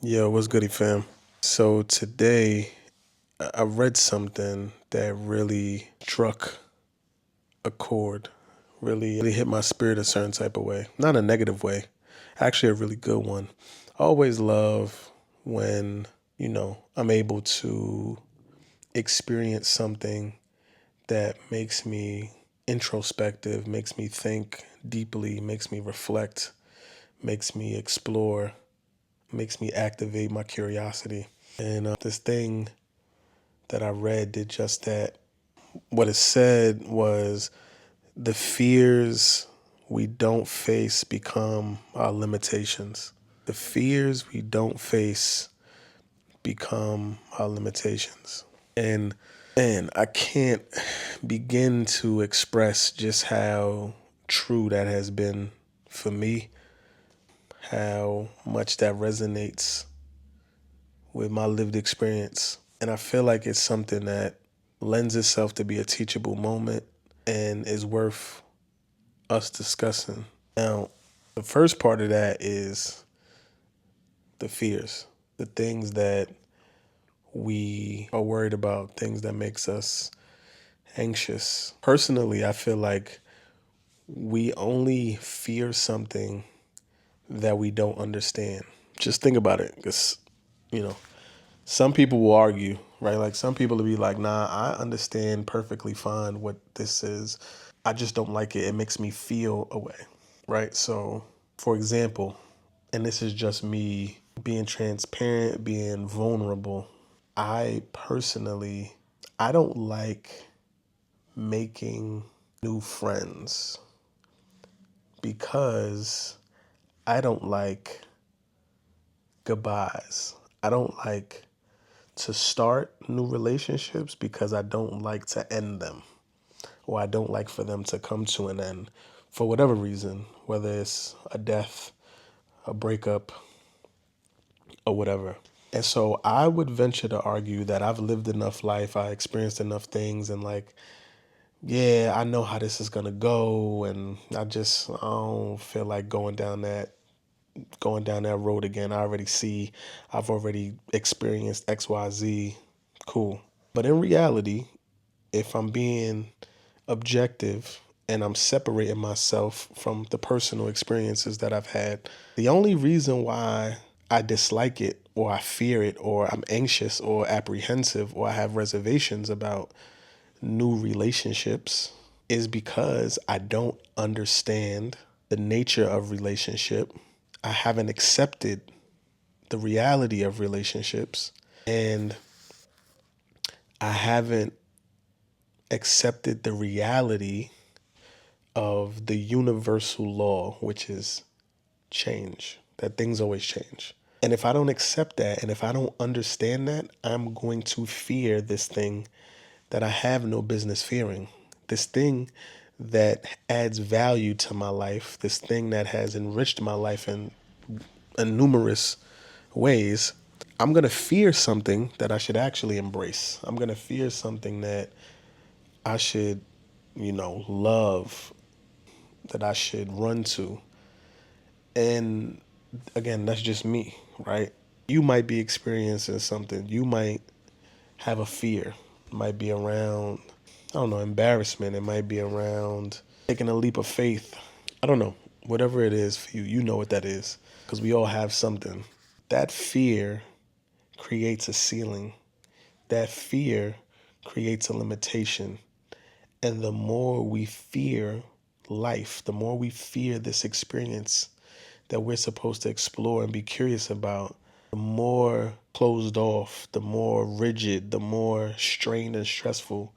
Yo, what's goody, fam? So today I read something that really struck a chord, really hit my spirit a certain type of way. Not a negative way, actually a really good one. I always love when, I'm able to experience something that makes me introspective, makes me think deeply, makes me reflect, makes me explore, makes me activate my curiosity. And this thing that I read did just that. What it said was the fears we don't face become our limitations. The fears we don't face become our limitations. And I can't begin to express just how true that has been for me, how much that resonates with my lived experience. And I feel like it's something that lends itself to be a teachable moment and is worth us discussing. Now, the first part of that is the fears, the things that we are worried about, things that makes us anxious. Personally, I feel like we only fear something that we don't understand. Just think about it, because, you know, some people will argue, right? Like some people will be like, nah, I understand perfectly fine what this is. I just don't like it. It makes me feel a way, right? So, for example, and this is just me being transparent, being vulnerable. I personally, I don't like making new friends because I don't like goodbyes. I don't like to start new relationships because I don't like to end them, or I don't like for them to come to an end for whatever reason, whether it's a death, a breakup, or whatever. And so I would venture to argue that I've lived enough life, I experienced enough things, and like, yeah, I know how this is gonna go, and I don't feel like going down that road again. I've already experienced XYZ. Cool. But in reality, if I'm being objective and I'm separating myself from the personal experiences that I've had, the only reason why I dislike it or I fear it or I'm anxious or apprehensive or I have reservations about new relationships is because I don't understand the nature of relationship. I haven't accepted the reality of relationships, and I haven't accepted the reality of the universal law, which is change, that things always change. And if I don't accept that, and if I don't understand that, I'm going to fear this thing that I have no business fearing. This thing that adds value to my life, this thing that has enriched my life in numerous ways. I'm going to fear something that I should actually embrace. I'm going to fear something that I should, love, that I should run to. And again, that's just me, right? You might be experiencing something. You might have a fear. It might be around, I don't know, embarrassment. It might be around taking a leap of faith. I don't know. Whatever it is for you, you know what that is. Because we all have something. That fear creates a ceiling. That fear creates a limitation. And the more we fear life, the more we fear this experience that we're supposed to explore and be curious about, the more closed off, the more rigid, the more strained and stressful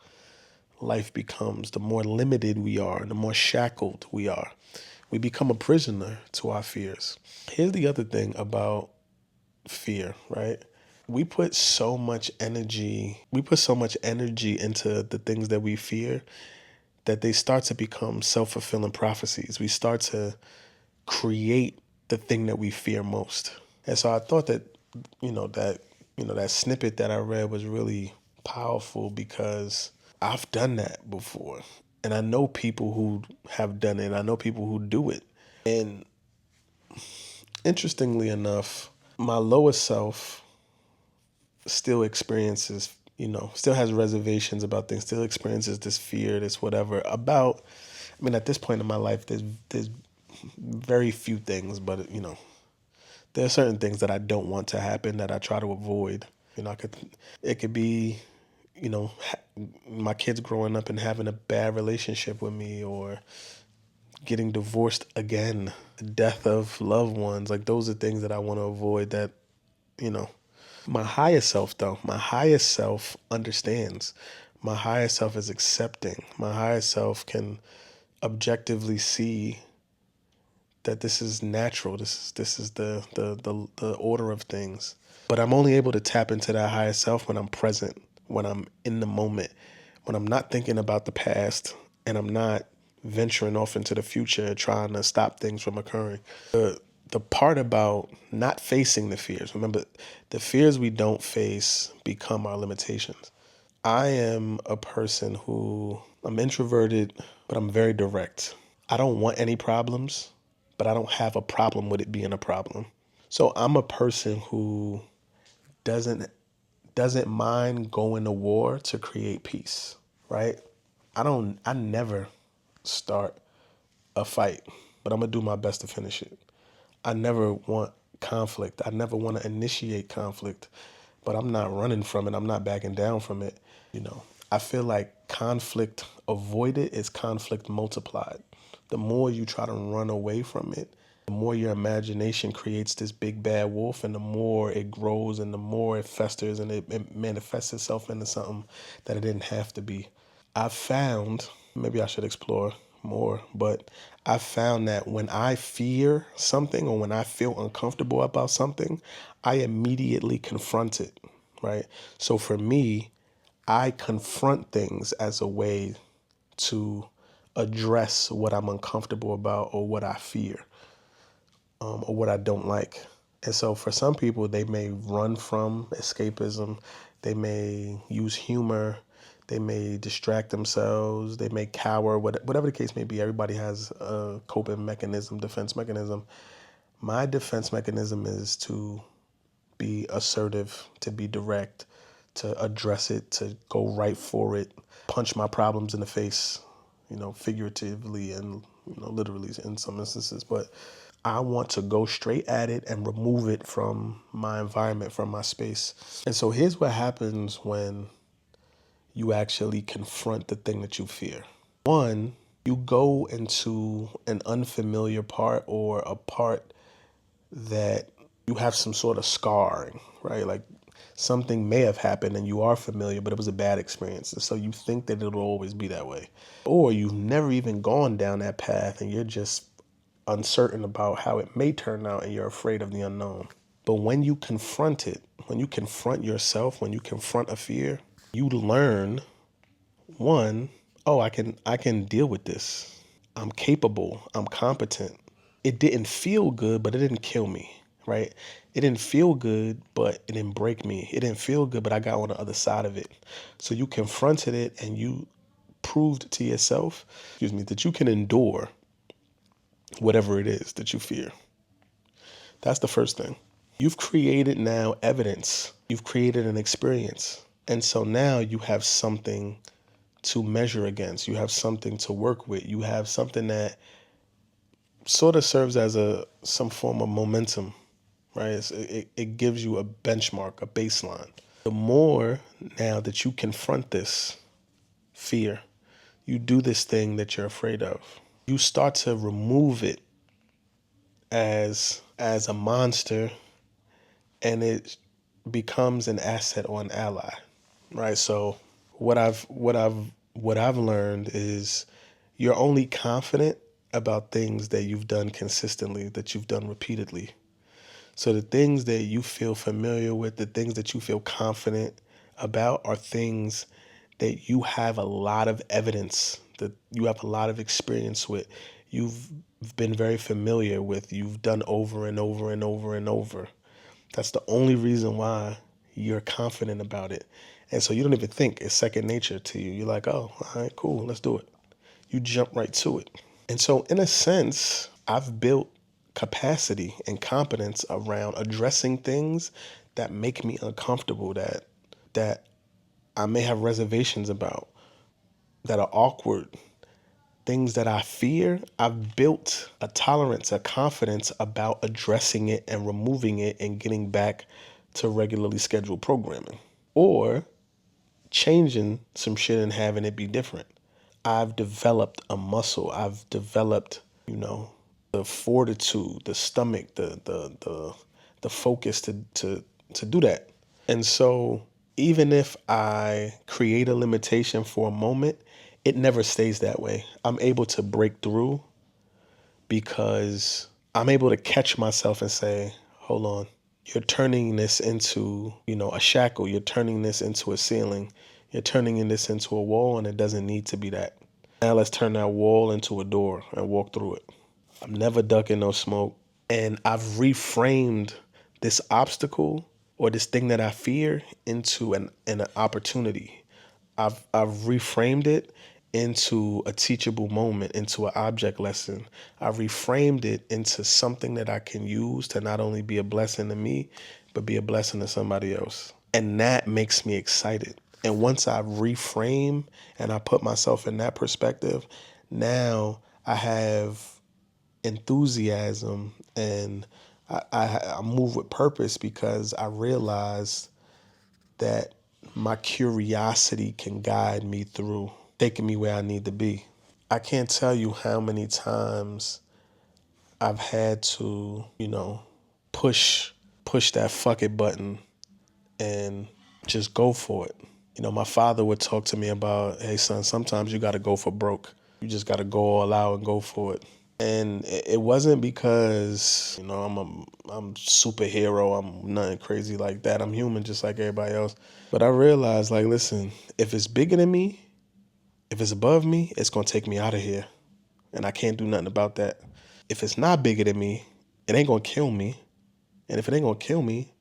life becomes, the more limited we are, the more shackled we are. We become a prisoner to our fears. Here's the other thing about fear, right? We put so much energy into the things that we fear that they start to become self-fulfilling prophecies. We start to create the thing that we fear most. And so I thought that, that snippet that I read was really powerful because I've done that before. And I know people who have done it. I know people who do it. And interestingly enough, My lower self still experiences, still has reservations about things, still experiences this fear, this whatever about. I mean, at this point in my life, there's very few things, but there are certain things that I don't want to happen that I try to avoid. It could be, my kids growing up and having a bad relationship with me, or getting divorced again, the death of loved ones. Like, those are things that I want to avoid. That you know, my higher self, though, my higher self understands. My higher self is accepting. My higher self can objectively see that this is natural. This is the order of things. But I'm only able to tap into that higher self when I'm present, when I'm in the moment, when I'm not thinking about the past, and I'm not venturing off into the future trying to stop things from occurring. The part about not facing the fears, remember, the fears we don't face become our limitations. I am a person who, I'm introverted, but I'm very direct. I don't want any problems, but I don't have a problem with it being a problem. So I'm a person who doesn't doesn't mind going to war to create peace, right? I never start a fight, but I'm gonna do my best to finish it. I never want conflict. I never want to initiate conflict, but I'm not running from it. I'm not backing down from it. I feel like conflict avoided is conflict multiplied. The more you try to run away from it, the more your imagination creates this big bad wolf, and the more it grows, and the more it festers, and it manifests itself into something that it didn't have to be. I found, maybe I should explore more, but I found that when I fear something or when I feel uncomfortable about something, I immediately confront it, right? So for me, I confront things as a way to address what I'm uncomfortable about, or what I fear, or what I don't like. And so for some people, they may run from escapism, they may use humor, they may distract themselves, they may cower, whatever the case may be. Everybody has a coping mechanism, defense mechanism. My defense mechanism is to be assertive, to be direct, to address it, to go right for it, punch my problems in the face, figuratively and literally in some instances. But I want to go straight at it and remove it from my environment, from my space. And so here's what happens when you actually confront the thing that you fear. One, you go into an unfamiliar part, or a part that you have some sort of scarring, right? Like, something may have happened and you are familiar, but it was a bad experience. And so you think that it'll always be that way. Or you've never even gone down that path and you're just uncertain about how it may turn out, and you're afraid of the unknown. But when you confront it, when you confront yourself, when you confront a fear, you learn, one, oh, I can deal with this. I'm capable. I'm competent. It didn't feel good, but it didn't kill me, right? It didn't feel good, but it didn't break me. It didn't feel good, but I got on the other side of it. So you confronted it, and you proved to yourself, that you can endure whatever it is that you fear. That's the first thing. You've created now evidence. You've created an experience. And so now you have something to measure against. You have something to work with. You have something that sort of serves as some form of momentum, right? It gives you a benchmark, a baseline. The more now that you confront this fear, you do this thing that you're afraid of, you start to remove it as a monster, and it becomes an asset or an ally, right? So what I've learned is you're only confident about things that you've done consistently, that you've done repeatedly. So the things that you feel familiar with, the things that you feel confident about, are things that you have a lot of evidence, that you have a lot of experience with. You've been very familiar with, you've done over and over and over and over. That's the only reason why you're confident about it. And so you don't even think, it's second nature to you. You're like, oh, all right, cool, let's do it. You jump right to it. And so in a sense, I've built capacity and competence around addressing things that make me uncomfortable, that I may have reservations about, that are awkward, things that I fear. I've built a tolerance, a confidence about addressing it and removing it and getting back to regularly scheduled programming, or changing some shit and having it be different. I've developed a muscle. I've developed, the fortitude, the stomach, the focus to do that. And so even if I create a limitation for a moment, it never stays that way. I'm able to break through because I'm able to catch myself and say, hold on, you're turning this into, a shackle. You're turning this into a ceiling. You're turning this into a wall, and it doesn't need to be that. Now let's turn that wall into a door and walk through it. I'm never ducking no smoke. And I've reframed this obstacle or this thing that I fear into an opportunity. I've reframed it into a teachable moment, into an object lesson. I've reframed it into something that I can use to not only be a blessing to me, but be a blessing to somebody else. And that makes me excited. And once I reframe and I put myself in that perspective, now I have enthusiasm, and I move with purpose because I realize that my curiosity can guide me through taking me where I need to be. I can't tell you how many times I've had to, push that fuck it button and just go for it. My father would talk to me about, hey son, sometimes you got to go for broke. You just got to go all out and go for it. And it wasn't because, I'm superhero. I'm nothing crazy like that. I'm human just like everybody else. But I realized, like, listen, if it's bigger than me, if it's above me, it's going to take me out of here. And I can't do nothing about that. If it's not bigger than me, it ain't going to kill me. And if it ain't going to kill me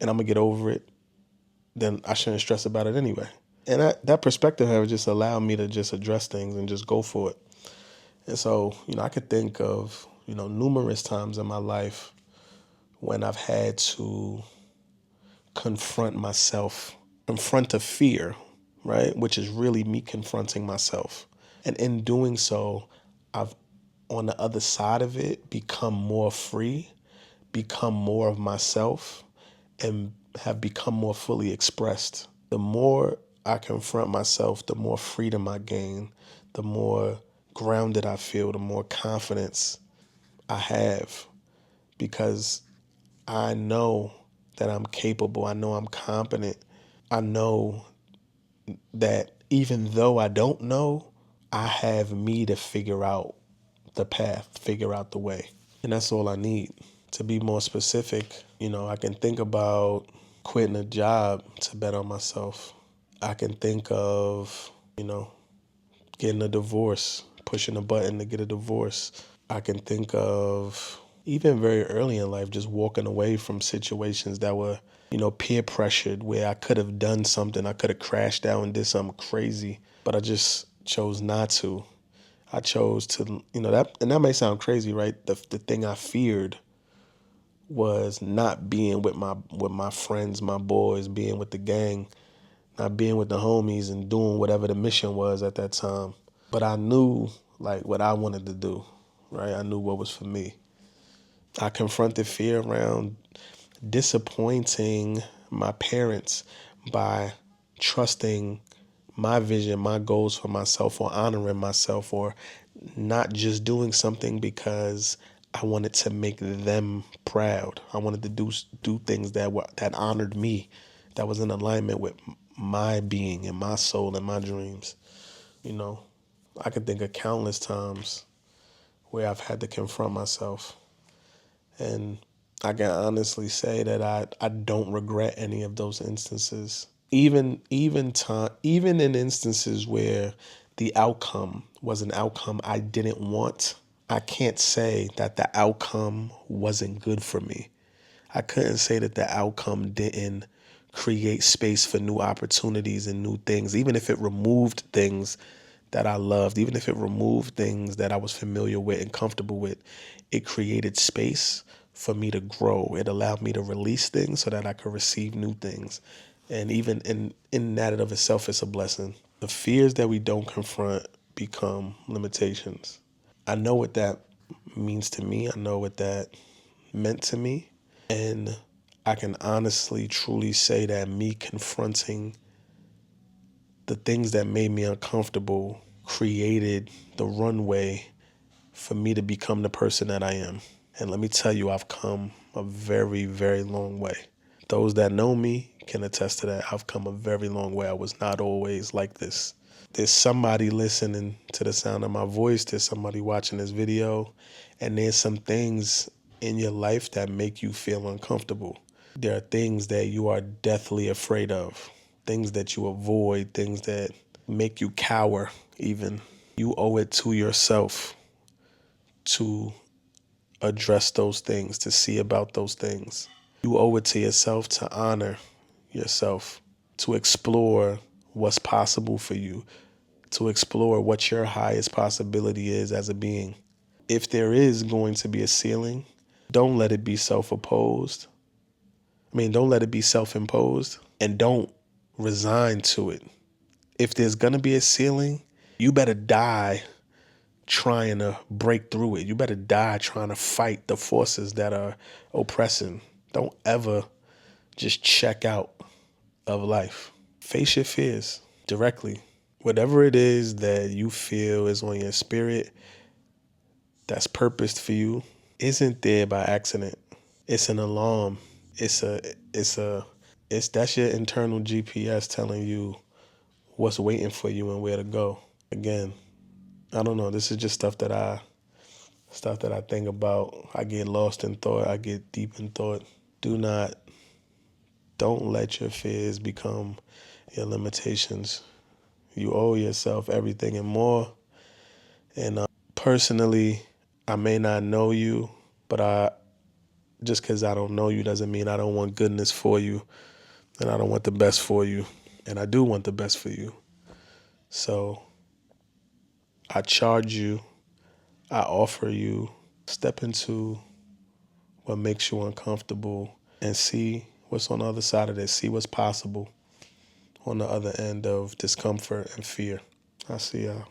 and I'm going to get over it, then I shouldn't stress about it anyway. And that perspective has just allowed me to just address things and just go for it. And so, I could think of, numerous times in my life when I've had to confront myself, confront a fear, right? Which is really me confronting myself. And in doing so, I've, on the other side of it, become more free, become more of myself, and have become more fully expressed. The more I confront myself, the more freedom I gain, the more grounded I feel, the more confidence I have, because I know that I'm capable. I know I'm competent. I know that even though I don't know, I have me to figure out the path, figure out the way. And that's all I need. To be more specific, I can think about quitting a job to bet on myself. I can think of, getting a divorce, pushing a button to get a divorce. I can think of even very early in life, just walking away from situations that were, peer pressured, where I could have done something. I could have crashed out and did something crazy, but I just chose not to. I chose to, that, and that may sound crazy, right? The thing I feared was not being with my friends, my boys, being with the gang, not being with the homies and doing whatever the mission was at that time. But I knew like what I wanted to do, right? I knew what was for me. I confronted fear around disappointing my parents by trusting my vision, my goals for myself, or honoring myself, or not just doing something because I wanted to make them proud. I wanted to do things that honored me, that was in alignment with my being and my soul and my dreams. You know, I could think of countless times where I've had to confront myself, and I can honestly say that I don't regret any of those instances. Even in instances where the outcome was an outcome I didn't want, I can't say that the outcome wasn't good for me. I couldn't say that the outcome didn't create space for new opportunities and new things, even if it removed things that I loved, even if it removed things that I was familiar with and comfortable with, it created space for me to grow. It allowed me to release things so that I could receive new things. And even in that of itself, it's a blessing. The fears that we don't confront become limitations. I know what that means to me. I know what that meant to me. And I can honestly, truly say that me confronting the things that made me uncomfortable created the runway for me to become the person that I am. And let me tell you, I've come a very, very long way. Those that know me can attest to that. I've come a very long way. I was not always like this. There's somebody listening to the sound of my voice. There's somebody watching this video. And there's some things in your life that make you feel uncomfortable. There are things that you are deathly afraid of, things that you avoid, things that make you cower even. You owe it to yourself to address those things, to see about those things. You owe it to yourself to honor yourself, to explore what's possible for you, to explore what your highest possibility is as a being. If there is going to be a ceiling, don't let it be self-opposed. Don't let it be self-imposed, and don't resign to it. If there's going to be a ceiling, you better die trying to break through it. You better die trying to fight the forces that are oppressing. Don't ever just check out of life. Face your fears directly. Whatever it is that you feel is on your spirit that's purposed for you isn't there by accident. It's an alarm. It's a it's a it's That's your internal GPS telling you what's waiting for you and where to go. Again, I don't know. This is just stuff that I think about. I get lost in thought. I get deep in thought. Don't let your fears become your limitations. You owe yourself everything and more. And personally, I may not know you, but just because I don't know you doesn't mean I don't want goodness for you, and I don't want the best for you. And I do want the best for you. So I charge you, I offer you, step into what makes you uncomfortable and see what's on the other side of this. See what's possible on the other end of discomfort and fear. I see y'all.